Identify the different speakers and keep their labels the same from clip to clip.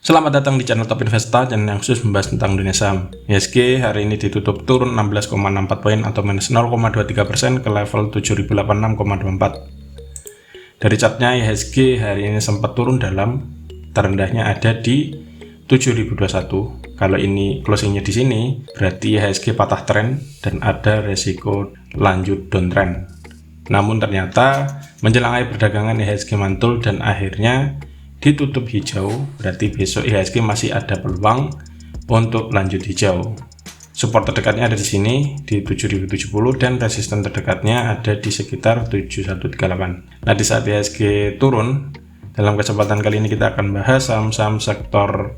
Speaker 1: Selamat datang di channel Top Investa, channel yang khusus membahas tentang dunia saham. IHSG hari ini ditutup turun 16,64 poin atau minus 0,23% ke level 7086,24. Dari chartnya IHSG hari ini sempat turun dalam, terendahnya ada di 7021. Kalau ini closingnya di sini, berarti IHSG patah tren dan ada resiko lanjut downtrend. Namun ternyata menjelang akhir perdagangan IHSG mantul dan akhirnya ditutup hijau, berarti besok IHSG masih ada peluang untuk lanjut hijau. Support terdekatnya ada di sini di 7070 dan resisten terdekatnya ada di sekitar 7138. Nah, di saat IHSG turun, dalam kesempatan kali ini kita akan bahas saham-saham sektor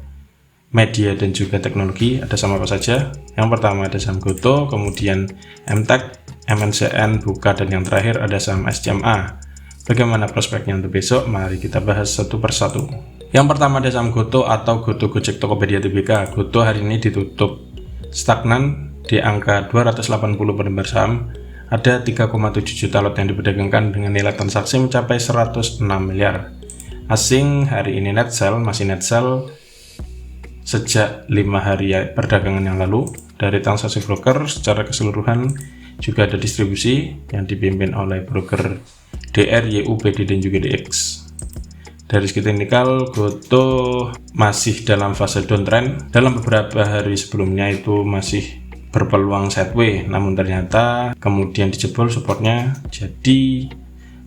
Speaker 1: media dan juga teknologi. Ada saham apa saja? Yang pertama ada saham Gotoh, kemudian MTEK, MNCN, Buka, dan yang terakhir ada saham SCMA. Bagaimana prospeknya untuk besok? Mari kita bahas satu persatu. Yang pertama ada saham Gotoh atau Gotoh Gojek Tokopedia Tbk. Gotoh hari ini ditutup stagnan di angka 280 per lembar saham. Ada 3,7 juta lot yang diperdagangkan dengan nilai transaksi mencapai 106 miliar. Asing hari ini net sell, masih net sell sejak 5 hari perdagangan yang lalu. Dari transaksi broker secara keseluruhan juga ada distribusi yang dipimpin oleh broker DR, YU, PD, dan juga DX. Dari segi teknikal, Gotoh masih dalam fase downtrend. Dalam beberapa hari sebelumnya itu masih berpeluang sideways, namun ternyata kemudian dijebol supportnya. Jadi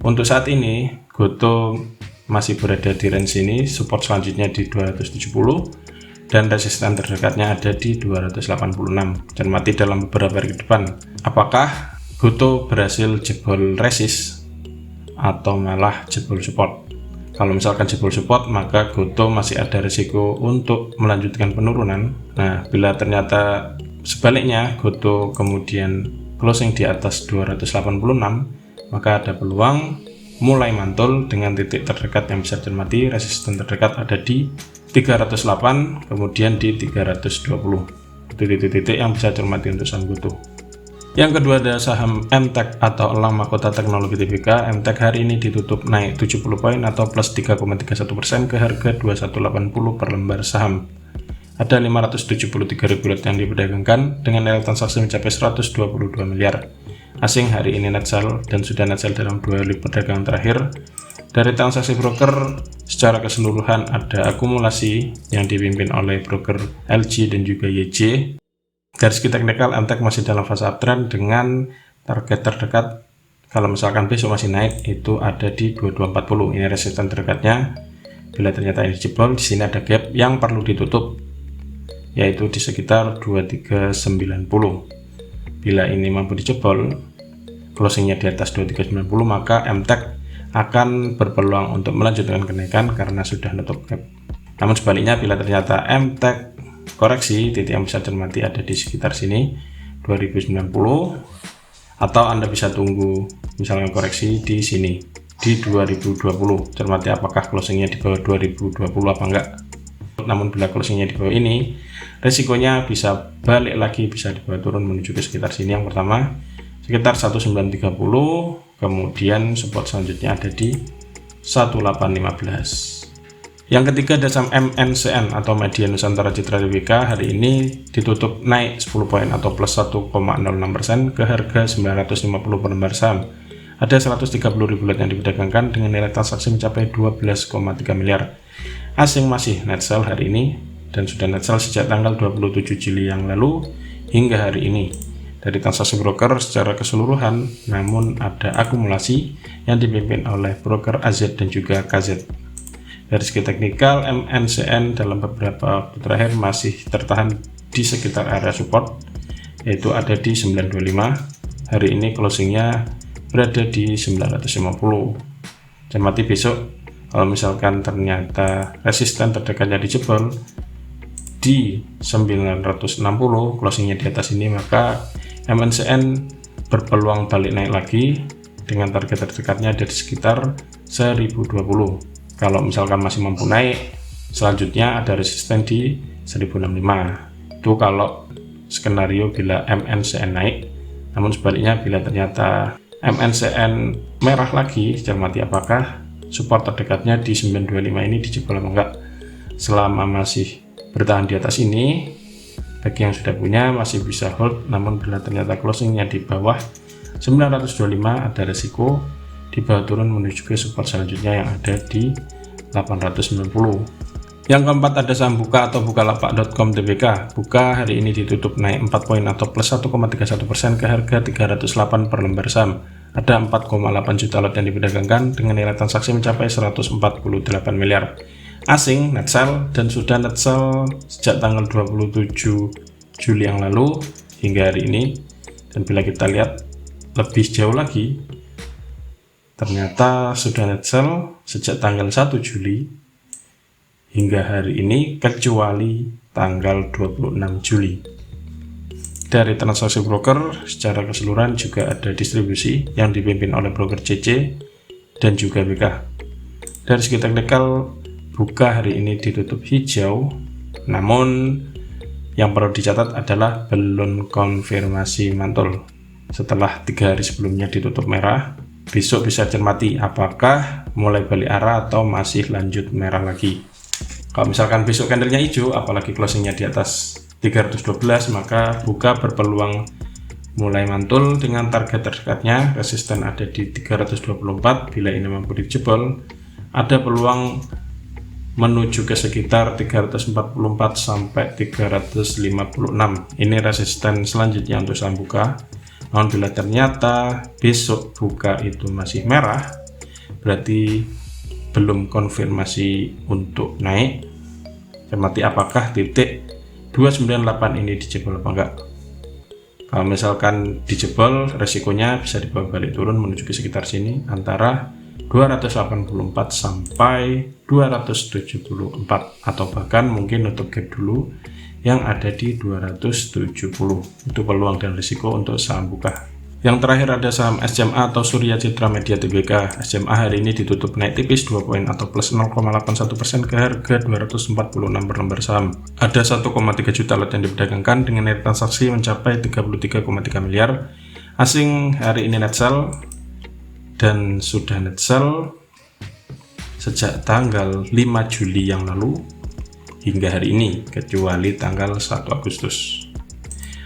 Speaker 1: untuk saat ini Gotoh masih berada di range ini, support selanjutnya di 270 dan resisten terdekatnya ada di 286. Dan mati dalam beberapa hari ke depan. Apakah Gotoh berhasil jebol resist atau malah jebol support? Kalau misalkan jebol support, maka Gotoh masih ada risiko untuk melanjutkan penurunan. Nah, bila ternyata sebaliknya Gotoh kemudian closing di atas 286, maka ada peluang mulai mantul dengan titik terdekat yang bisa cermati. Resisten terdekat ada di 308, kemudian di 320. Itu titik-titik yang bisa cermati untuk saham Gotoh. Yang kedua ada saham MTEK atau Elang Mahkota Teknologi Tbk. MTEK hari ini ditutup naik 70 poin atau plus 3,31% ke harga 2180 per lembar saham. Ada 573 ribu lot yang diperdagangkan dengan nilai transaksi mencapai 122 miliar. Asing hari ini net sell dan sudah net sell dalam 2 hari perdagangan terakhir. Dari transaksi broker secara keseluruhan ada akumulasi yang dipimpin oleh broker LG dan juga YJ. Dari segi teknikal, MTEK masih dalam fase uptrend dengan target terdekat kalau misalkan besok masih naik itu ada di 2240. Ini resisten terdekatnya. Bila ternyata ini jebol, di sini ada gap yang perlu ditutup yaitu di sekitar 2390. Bila ini mampu dijebol, closingnya di atas 2390, maka MTEK akan berpeluang untuk melanjutkan kenaikan karena sudah nutup gap. Namun sebaliknya, bila ternyata MTEK koreksi, titik yang bisa cermati ada di sekitar sini 2090, atau Anda bisa tunggu misalnya koreksi di sini di 2020, cermati apakah closingnya di bawah 2020 apa enggak. Namun bila closingnya di bawah ini, resikonya bisa balik lagi, bisa dibawa turun menuju ke sekitar sini. Yang pertama sekitar 1930, kemudian support selanjutnya ada di 1815. Yang ketiga ada saham MNCN atau Media Nusantara Citra Tbk. Hari ini ditutup naik 10 poin atau plus 1,06% ke harga 950 per lembar saham. Ada 130 ribu lot yang diperdagangkan dengan nilai transaksi mencapai 12,3 miliar. Asing masih net sell hari ini dan sudah net sell sejak tanggal 27 Juli yang lalu hingga hari ini. Dari transaksi broker secara keseluruhan, namun ada akumulasi yang dipimpin oleh broker AZ dan juga KZ. Dari segi teknikal, MNCN dalam beberapa waktu terakhir masih tertahan di sekitar area support, yaitu ada di 925. Hari ini closingnya berada di 950. Cermati besok, kalau misalkan ternyata resisten terdekatnya dijebol di 960, closingnya di atas ini, maka MNCN berpeluang balik naik lagi dengan target terdekatnya ada di sekitar 1020. Kalau misalkan masih mampu naik, selanjutnya ada resisten di 1065. Itu kalau skenario bila MNCN naik. Namun sebaliknya, bila ternyata MNCN merah lagi, cermati apakah support terdekatnya di 925 ini dijebol atau enggak. selama masih bertahan di atas ini, bagi yang sudah punya masih bisa hold, namun bila ternyata closingnya di bawah 925 ada resiko di bawah turun menuju ke support selanjutnya yang ada di 890. Yang keempat ada saham Buka atau Bukalapak.com Tbk. Buka hari ini ditutup naik 4 poin atau plus 1,31% ke harga 308 per lembar saham. Ada 4,8 juta lot yang diperdagangkan dengan nilai transaksi mencapai 148 miliar. Asing net sell dan sudah net sell sejak tanggal 27 Juli yang lalu hingga hari ini. Dan bila kita lihat lebih jauh lagi, ternyata sudah net sell sejak tanggal 1 Juli hingga hari ini kecuali tanggal 26 Juli. Dari transaksi broker secara keseluruhan juga ada distribusi yang dipimpin oleh broker CC dan juga BK. Dari segi teknikal, Buka hari ini ditutup hijau, namun yang perlu dicatat adalah belum konfirmasi mantul. Setelah 3 hari sebelumnya ditutup merah, besok bisa cermati apakah mulai balik arah atau masih lanjut merah lagi. Kalau misalkan besok candlenya hijau, apalagi closingnya di atas 312, maka Buka berpeluang mulai mantul dengan target terdekatnya. Resisten ada di 324, bila ini mampu dijebol, ada peluang menuju ke sekitar 344 sampai 356. Ini resisten selanjutnya untuk saham Buka. Namun bila ternyata besok Buka itu masih merah, berarti belum konfirmasi untuk naik. Cermati apakah titik 298 ini dijebol apa enggak. Kalau misalkan dijebol, resikonya bisa dibawa balik turun menuju ke sekitar sini antara 284 sampai 274, atau bahkan mungkin nutup gap dulu yang ada di 270. Itu peluang dan risiko untuk saham Buka. Yang terakhir ada saham SCMA atau Surya Citra Media Tbk. SCMA hari ini ditutup naik tipis 2 poin atau plus 0,81% ke harga 246 per lembar saham. Ada 1,3 juta lot yang diperdagangkan dengan nilai transaksi mencapai 33,3 miliar. Asing hari ini net sell dan sudah net sell sejak tanggal 5 Juli yang lalu hingga hari ini, kecuali tanggal 1 Agustus.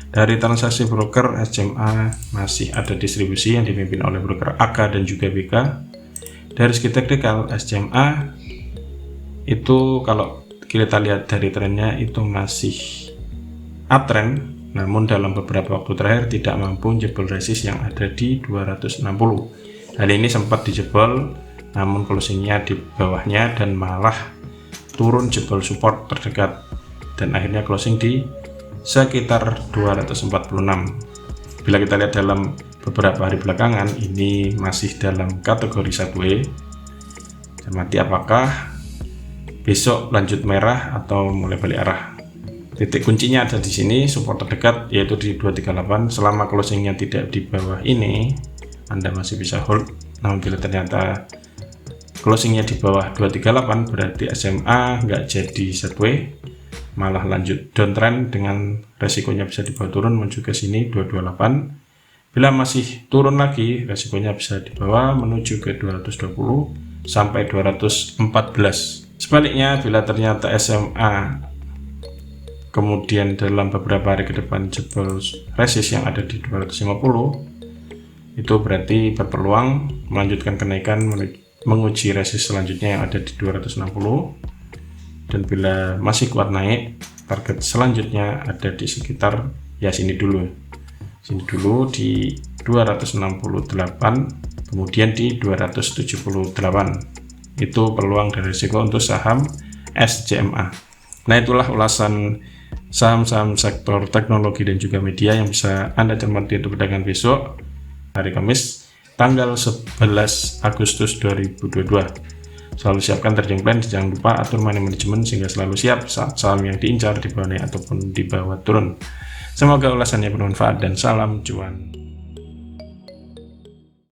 Speaker 1: Dari transaksi broker, SCMA masih ada distribusi yang dipimpin oleh broker AK dan juga BK. Dari segi teknikal, SCMA itu kalau kita lihat dari trennya itu masih uptrend, namun dalam beberapa waktu terakhir tidak mampu jebol resist yang ada di 260. Hal ini sempat dijebol, namun closingnya di bawahnya dan malah turun jebol support terdekat dan akhirnya closing di sekitar 246. Bila kita lihat dalam beberapa hari belakangan, ini masih dalam kategori sideways. Cermati apakah besok lanjut merah atau mulai balik arah. Titik kuncinya ada di sini, support terdekat yaitu di 238. Selama closingnya tidak di bawah ini, Anda masih bisa hold. Namun bila ternyata closingnya di bawah 238, berarti SMA nggak jadi sideways, malah lanjut downtrend dengan resikonya bisa dibawa turun menuju ke sini 228. Bila masih turun lagi, resikonya bisa dibawa menuju ke 220 sampai 214. Sebaliknya, bila ternyata SMA kemudian dalam beberapa hari ke depan jebol resist yang ada di 250, itu berarti berpeluang melanjutkan kenaikan menguji resist selanjutnya yang ada di 260. Dan bila masih kuat naik, target selanjutnya ada di sekitar ya sini dulu di 268, kemudian di 278. Itu peluang dan risiko untuk saham SCMA. Nah, itulah ulasan saham-saham sektor teknologi dan juga media yang bisa Anda cermati untuk perdagangan besok hari Kamis tanggal 11 Agustus 2022. Selalu siapkan trading plan, jangan lupa atur money management sehingga selalu siap saat saham yang diincar di bawah naik ataupun di bawah turun. Semoga ulasannya bermanfaat dan salam cuan.